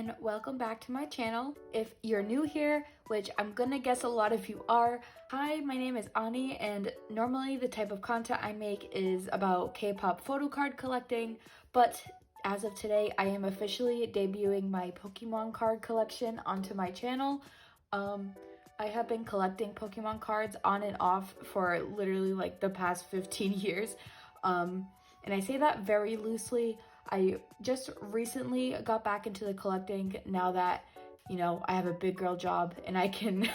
and welcome back to my channel. If you're new here, which I'm gonna guess a lot of you are, hi, my name is Ani, and normally the type of content I make is about K-pop photo card collecting, but as of today, I am officially debuting my Pokemon card collection onto my channel. I have been collecting Pokemon cards on and off for literally like the past 15 years, and I say that very loosely. I just recently got back into the collecting now that, you know, I have a big girl job and I can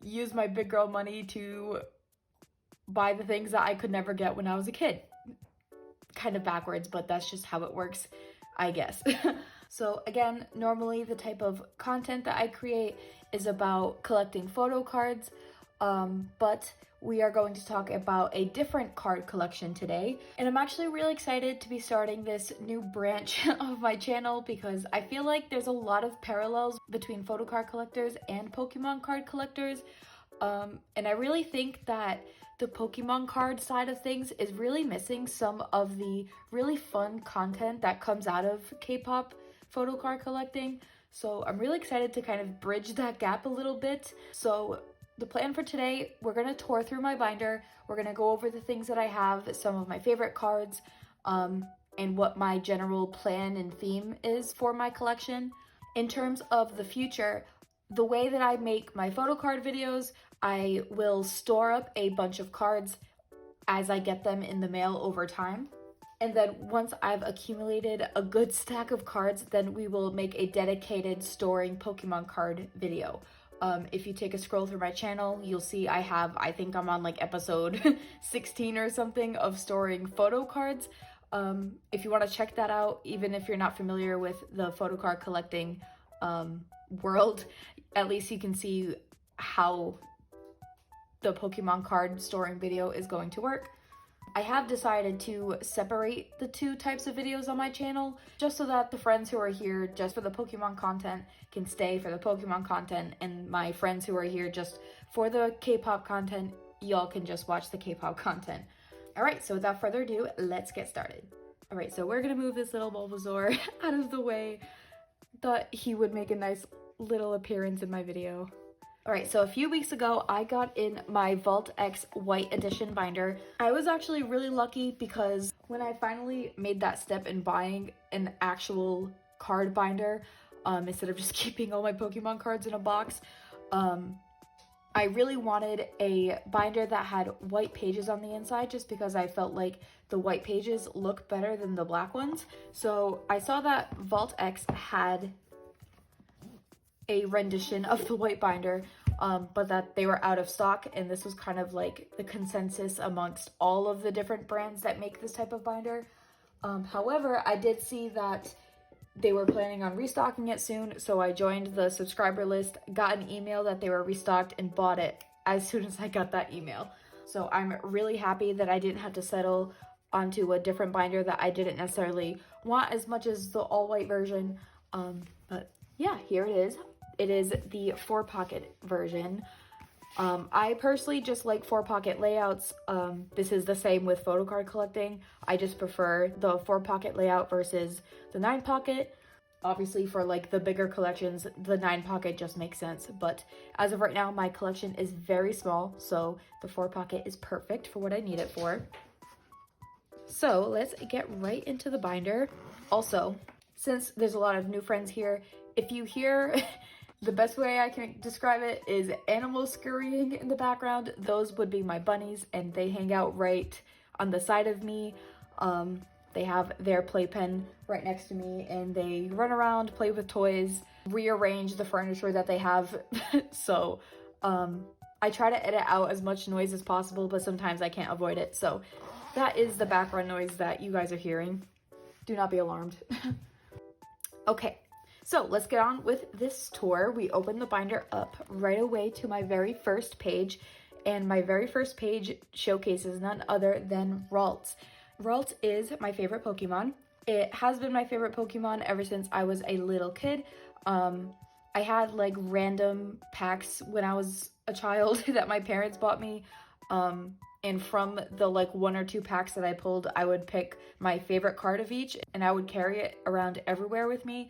use my big girl money to buy the things that I could never get when I was a kid. Kind of backwards, but that's just how it works, I guess. So again, normally the type of content that I create is about collecting photo cards, but we are going to talk about a different card collection today. And I'm actually really excited to be starting this new branch of my channel because I feel like there's a lot of parallels between photo card collectors and Pokemon card collectors. And I really think that the Pokemon card side of things is really missing some of the really fun content that comes out of K-pop photo card collecting. So I'm really excited to kind of bridge that gap a little bit. So the plan for today, we're going to tour through my binder. We're going to go over the things that I have, some of my favorite cards, and what my general plan and theme is for my collection. In terms of the future, the way that I make my photo card videos, I will store up a bunch of cards as I get them in the mail over time. And then once I've accumulated a good stack of cards, then we will make a dedicated storing Pokemon card video. If you take a scroll through my channel, you'll see I think I'm on like episode 16 or something of storing photo cards. If you want to check that out, even if you're not familiar with the photo card collecting world, at least you can see how the Pokemon card storing video is going to work. I have decided to separate the two types of videos on my channel just so that the friends who are here just for the Pokemon content can stay for the Pokemon content, and my friends who are here just for the K-pop content, y'all can just watch the K-pop content. All right, so without further ado, let's get started. All right, so we're gonna move this little Bulbasaur out of the way. Thought he would make a nice little appearance in my video. All right, so a few weeks ago, I got in my Vault X White Edition binder. I was actually really lucky because when I finally made that step in buying an actual card binder, instead of just keeping all my Pokemon cards in a box, I really wanted a binder that had white pages on the inside just because I felt like the white pages look better than the black ones. So I saw that Vault X had a rendition of the white binder, but that they were out of stock, and this was kind of like the consensus amongst all of the different brands that make this type of binder. However, I did see that they were planning on restocking it soon, so I joined the subscriber list, got an email that they were restocked, and bought it as soon as I got that email. So I'm really happy that I didn't have to settle onto a different binder that I didn't necessarily want as much as the all-white version, but yeah, here it is. It is the 4-pocket version. I personally just like 4-pocket layouts. This is the same with photo card collecting. I just prefer the 4-pocket layout versus the 9-pocket. Obviously for like the bigger collections, the 9-pocket just makes sense. But as of right now, my collection is very small, so the 4-pocket is perfect for what I need it for. So let's get right into the binder. Also, since there's a lot of new friends here, if you hear the best way I can describe it is animals scurrying in the background, those would be my bunnies, and they hang out right on the side of me. They have their playpen right next to me, and they run around, play with toys, rearrange the furniture that they have. So I try to edit out as much noise as possible, but sometimes I can't avoid it. So that is the background noise that you guys are hearing. Do not be alarmed. Okay. So let's get on with this tour. We open the binder up right away to my very first page, and my very first page showcases none other than Ralts. Ralts is my favorite Pokemon. It has been my favorite Pokemon ever since I was a little kid. I had like random packs when I was a child that my parents bought me. And from the like 1 or 2 packs that I pulled, I would pick my favorite card of each, and I would carry it around everywhere with me.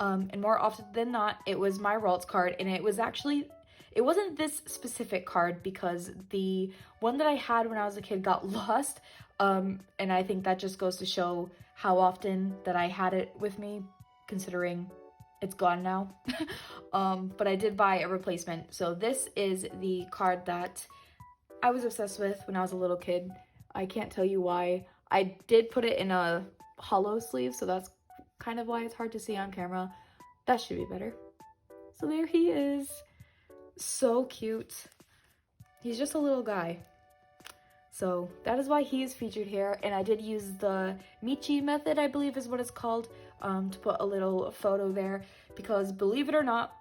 And more often than not, it was my Ralts card, and it wasn't this specific card because the one that I had when I was a kid got lost, and I think that just goes to show how often that I had it with me, considering it's gone now. But I did buy a replacement. So this is the card that I was obsessed with when I was a little kid. I can't tell you why. I did put it in a hollow sleeve, so that's kind of why it's hard to see on camera. That should be better. So there he is. So cute. He's just a little guy. So that is why he is featured here, and I did use the Michi method, I believe is what it's called, to put a little photo there, because believe it or not,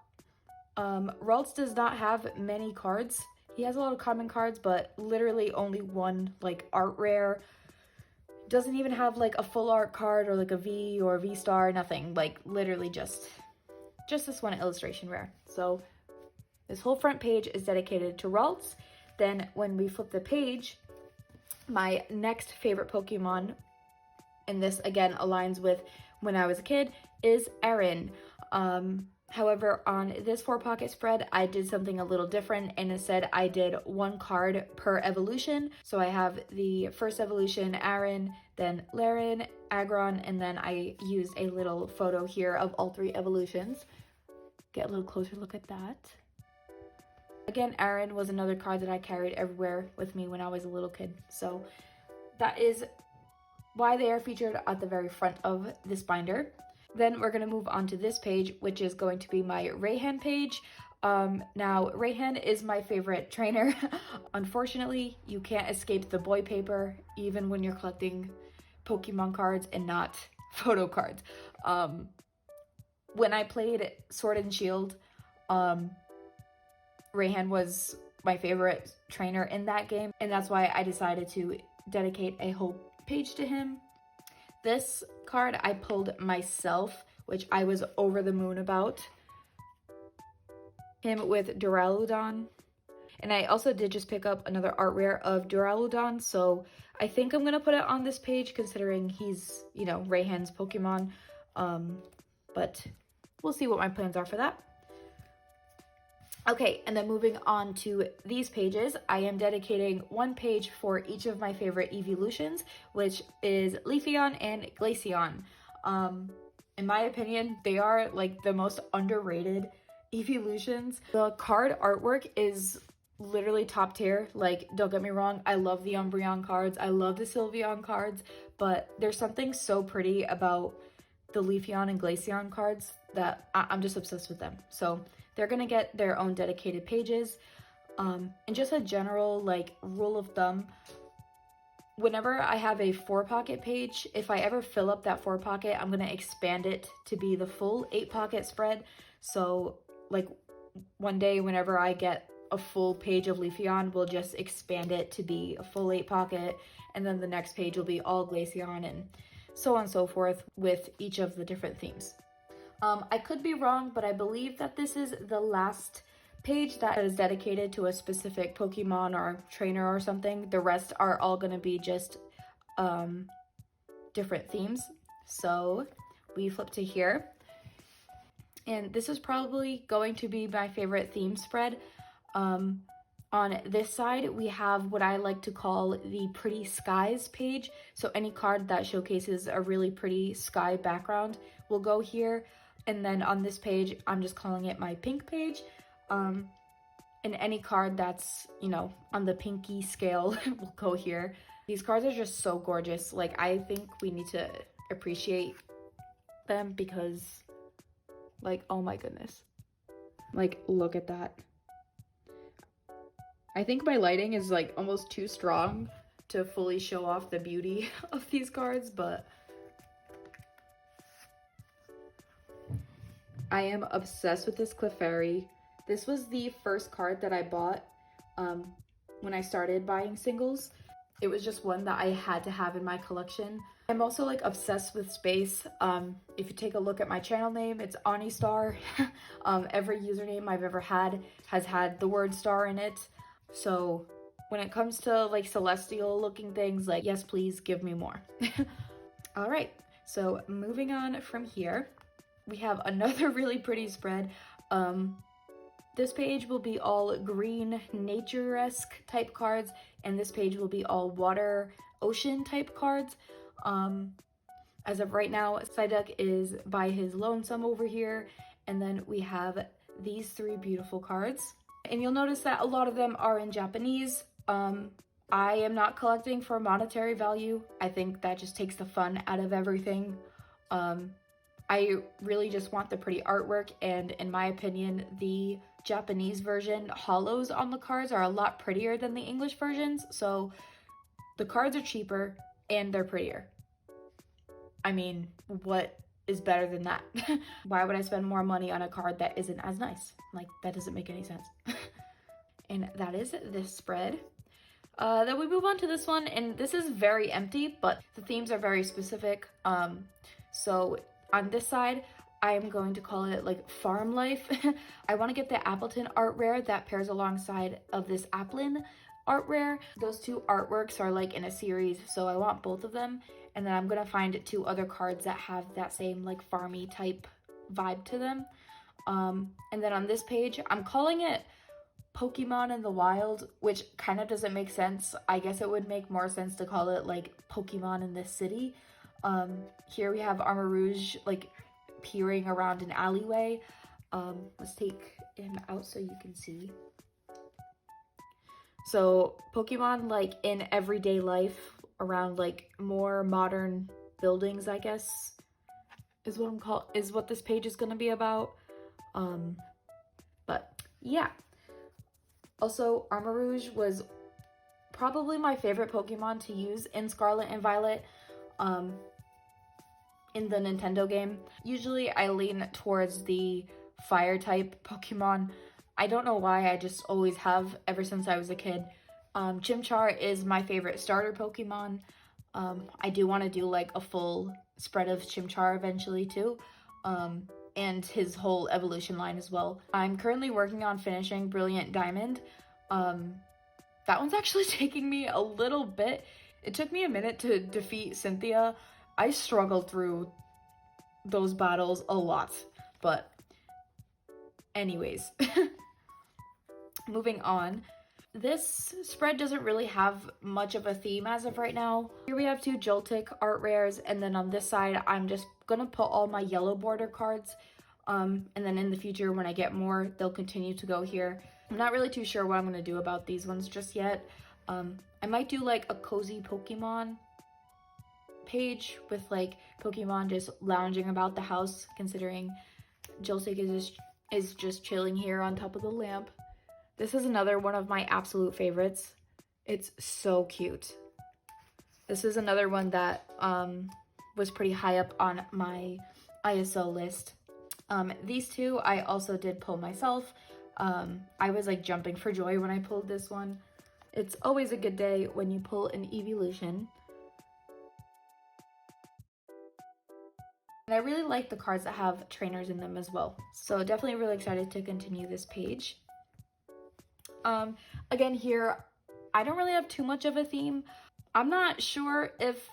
Ralts does not have many cards. He has a lot of common cards, but literally only one like art rare. Doesn't even have like a full art card or like a V or a V star, nothing. Like literally just this one illustration rare. So this whole front page is dedicated to Ralts. Then when we flip the page, my next favorite Pokemon, and this again aligns with when I was a kid, is Aaron. However, on this 4-pocket spread, I did something a little different, and instead I did one card per evolution. So I have the first evolution, Aaron, then Laren, Aggron, and then I used a little photo here of all 3 evolutions. Get a little closer look at that. Again, Aaron was another card that I carried everywhere with me when I was a little kid. So that is why they are featured at the very front of this binder. Then we're going to move on to this page, which is going to be my Raihan page. Now, Raihan is my favorite trainer. Unfortunately, you can't escape the boy paper, even when you're collecting Pokemon cards and not photo cards. When I played Sword and Shield, Raihan was my favorite trainer in that game, and that's why I decided to dedicate a whole page to him. This card I pulled myself, which I was over the moon about. Him with Duraludon. And I also did just pick up another art rare of Duraludon, so I think I'm going to put it on this page considering he's, you know, Raihan's Pokemon. But we'll see what my plans are for that. Okay, and then moving on to these pages, I am dedicating one page for each of my favorite Eeveelutions, which is Leafeon and Glaceon. In my opinion, they are like the most underrated Eeveelutions. The card artwork is literally top tier. Like, don't get me wrong, I love the Umbreon cards, I love the Sylveon cards, but there's something so pretty about the Leafeon and Glaceon cards that I'm just obsessed with them. So they're gonna get their own dedicated pages. And just a general like rule of thumb, whenever I have a 4-pocket page, if I ever fill up that 4-pocket, I'm gonna expand it to be the full 8-pocket spread. So like one day whenever I get a full page of Leafeon, we'll just expand it to be a full 8-pocket, and then the next page will be all Glaceon, and so on and so forth with each of the different themes. I could be wrong, but I believe that this is the last page that is dedicated to a specific Pokemon or trainer or something. The rest are all going to be just different themes. So we flip to here. And this is probably going to be my favorite theme spread. On this side, we have what I like to call the Pretty Skies page. So any card that showcases a really pretty sky background will go here. And then on this page, I'm just calling it my pink page. And any card that's, you know, on the pinky scale will go here. These cards are just so gorgeous. Like, I think we need to appreciate them because, like, oh my goodness. Like, look at that. I think my lighting is like almost too strong to fully show off the beauty of these cards, but I am obsessed with this Clefairy. This was the first card that I bought when I started buying singles. It was just one that I had to have in my collection. I'm also like obsessed with space. If you take a look at my channel name, it's Ani Star. Every username I've ever had has had the word star in it. So when it comes to like celestial looking things, like, yes, please give me more. All right, so moving on from here, we have another really pretty spread. This page will be all green nature-esque type cards, and this page will be all water ocean type cards. As of right now, Psyduck is by his lonesome over here, and then we have these three beautiful cards. And you'll notice that a lot of them are in Japanese. I am not collecting for monetary value. I think that just takes the fun out of everything. I really just want the pretty artwork, and in my opinion, the Japanese version hollows on the cards are a lot prettier than the English versions, so the cards are cheaper and they're prettier. I mean, what is better than that? Why would I spend more money on a card that isn't as nice? Like, that doesn't make any sense. And that is this spread. Then we move on to this one, and this is very empty, but the themes are very specific. So on this side, I am going to call it like farm life. I want to get the Appleton art rare that pairs alongside of this Applin art rare. Those two artworks are like in a series, so I want both of them. And then I'm gonna find two other cards that have that same like farmy type vibe to them. And then on this page, I'm calling it Pokemon in the Wild, which kind of doesn't make sense. I guess it would make more sense to call it like Pokemon in the City. Here we have Armarouge like peering around an alleyway. Let's take him out so you can see. So Pokemon like in everyday life around like more modern buildings, I guess, is what this page is gonna be about. But yeah. Also, Armarouge was probably my favorite Pokemon to use in Scarlet and Violet. In the Nintendo game. Usually I lean towards the fire type Pokemon. I don't know why, I just always have ever since I was a kid. Chimchar is my favorite starter Pokemon. I do want to do like a full spread of Chimchar eventually too. And his whole evolution line as well. I'm currently working on finishing Brilliant Diamond. That one's actually taking me a little bit. It took me a minute to defeat Cynthia. I struggled through those battles a lot, but anyways, moving on. This spread doesn't really have much of a theme as of right now. Here we have two Joltik art rares, and then on this side, I'm just gonna put all my yellow border cards, and then in the future, when I get more, they'll continue to go here. I'm not really too sure what I'm gonna do about these ones just yet. I might do like a cozy Pokemon page with like Pokemon just lounging about the house, considering Joltik is just chilling here on top of the lamp. This is another one of my absolute favorites. It's so cute. This is another one that was pretty high up on my ISO list. These two I also did pull myself. I was like jumping for joy when I pulled this one. It's always a good day when you pull an Eeveelution. And I really like the cards that have trainers in them as well. So definitely really excited to continue this page. Again here, I don't really have too much of a theme. I'm not sure if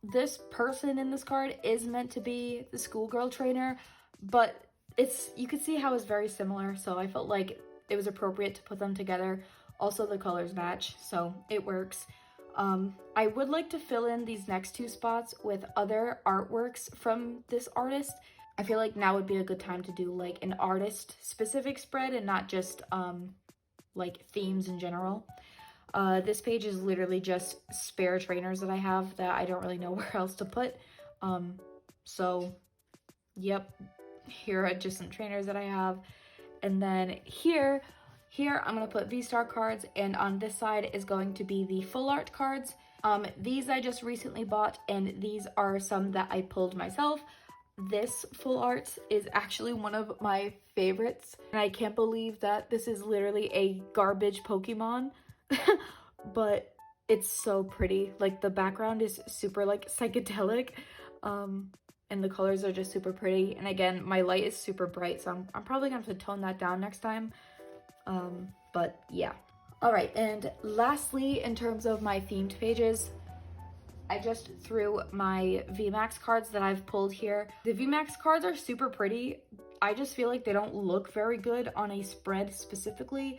this person in this card is meant to be the schoolgirl trainer, but you can see how it's very similar, so I felt like it was appropriate to put them together. Also, the colors match, so it works. I would like to fill in these next two spots with other artworks from this artist. I feel like now would be a good time to do like an artist specific spread and not just like themes in general. This page is literally just spare trainers that I have that I don't really know where else to put. So yep, here are just some trainers that I have. And then here I'm going to put V-Star cards, and on this side is going to be the full art cards. These I just recently bought, and these are some that I pulled myself. This full art is actually one of my favorites, and I can't believe that this is literally a garbage Pokemon, but it's so pretty. Like, the background is super like psychedelic, and the colors are just super pretty. And again, my light is super bright, so I'm probably gonna have to tone that down next time. But yeah. All right, and lastly, in terms of my themed pages, I just threw my VMAX cards that I've pulled here. The VMAX cards are super pretty. I just feel like they don't look very good on a spread specifically.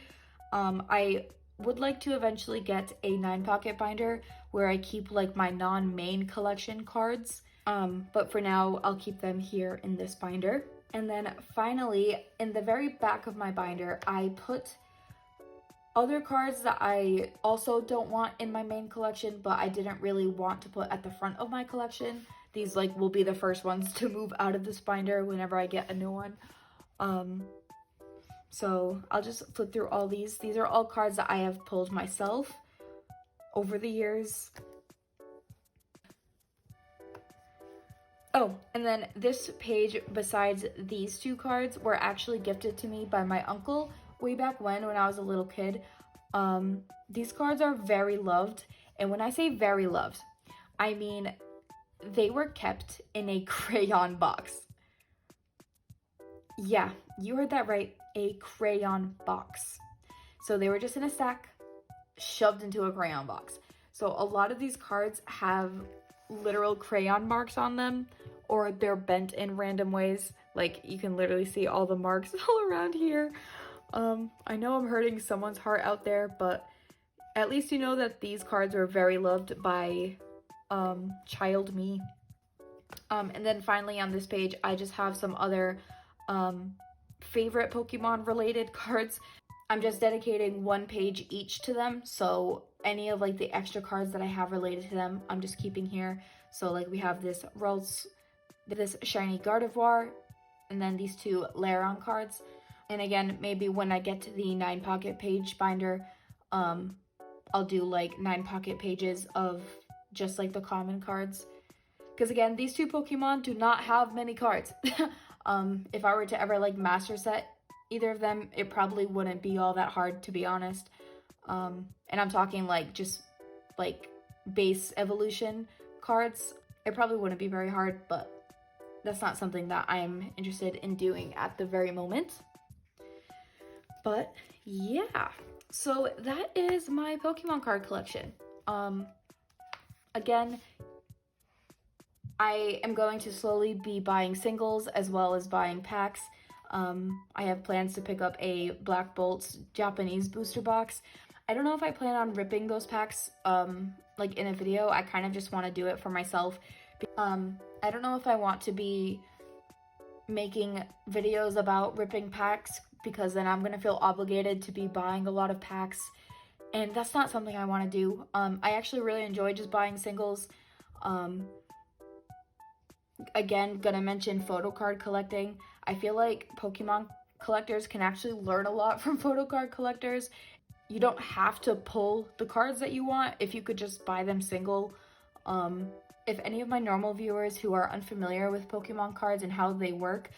I would like to eventually get a 9-pocket binder where I keep like my non-main collection cards. But for now, I'll keep them here in this binder. And then finally, in the very back of my binder, I put other cards that I also don't want in my main collection, but I didn't really want to put at the front of my collection. These like will be the first ones to move out of this binder whenever I get a new one. So I'll just flip through all these. These are all cards that I have pulled myself over the years. Oh, and then this page, besides these 2 cards, were actually gifted to me by my uncle way back when I was a little kid. These cards are very loved. And when I say very loved, I mean they were kept in a crayon box. Yeah, you heard that right, a crayon box. So they were just in a stack, shoved into a crayon box. So a lot of these cards have literal crayon marks on them, or they're bent in random ways. Like you can literally see all the marks all around here. I know I'm hurting someone's heart out there, but at least you know that these cards are very loved by child me. And then finally on this page, I just have some other favorite Pokemon related cards. I'm just dedicating 1 page each to them, so any of like the extra cards that I have related to them, I'm just keeping here. So like we have this Ralts, this shiny Gardevoir, and then these 2 Lairon cards. And again, maybe when I get to the 9-pocket page binder, I'll do like 9-pocket pages of just like the common cards. Because again, these 2 Pokemon do not have many cards. If I were to ever like master set either of them, it probably wouldn't be all that hard, to be honest. And I'm talking like just like base evolution cards. It probably wouldn't be very hard, but that's not something that I'm interested in doing at the very moment. But yeah, so that is my Pokemon card collection. Again, I am going to slowly be buying singles as well as buying packs. I have plans to pick up a Black Bolt's Japanese booster box. I don't know if I plan on ripping those packs like in a video. I kind of just want to do it for myself. I don't know if I want to be making videos about ripping packs, because then I'm going to feel obligated to be buying a lot of packs, and that's not something I want to do. I actually really enjoy just buying singles. Again, gonna mention photo card collecting. I feel like Pokemon collectors can actually learn a lot from photo card collectors. You don't have to pull the cards that you want if you could just buy them single. If any of my normal viewers who are unfamiliar with Pokemon cards and how they work,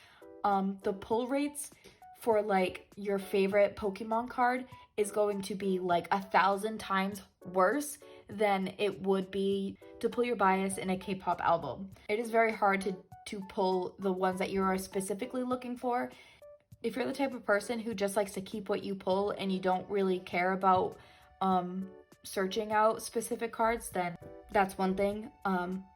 the pull rates for like your favorite Pokemon card is going to be like 1,000 times worse than it would be to pull your bias in a K-pop album. It is very hard to pull the ones that you are specifically looking for. If you're the type of person who just likes to keep what you pull and you don't really care about searching out specific cards, then that's one thing.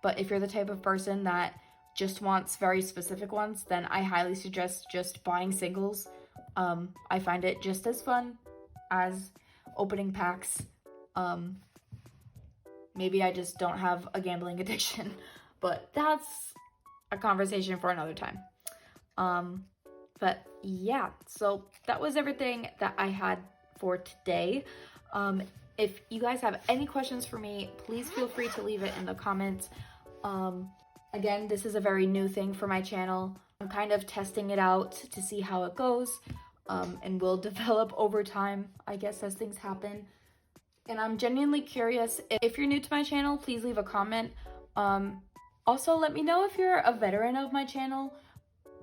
But if you're the type of person that just wants very specific ones, then I highly suggest just buying singles. I find it just as fun as opening packs. Maybe I just don't have a gambling addiction, but that's a conversation for another time. But yeah, so that was everything that I had for today. If you guys have any questions for me, please feel free to leave it in the comments. Again, this is a very new thing for my channel. I'm kind of testing it out to see how it goes, and will develop over time, I guess, as things happen. And I'm genuinely curious. If you're new to my channel, please leave a comment. Also, let me know if you're a veteran of my channel,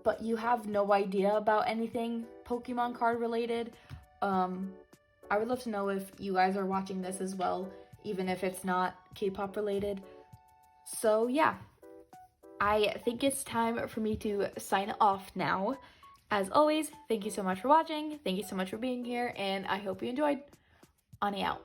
but you have no idea about anything Pokemon card related. I would love to know if you guys are watching this as well, even if it's not K-pop related. So yeah, I think it's time for me to sign off now. As always, thank you so much for watching. Thank you so much for being here, and I hope you enjoyed. Ani out.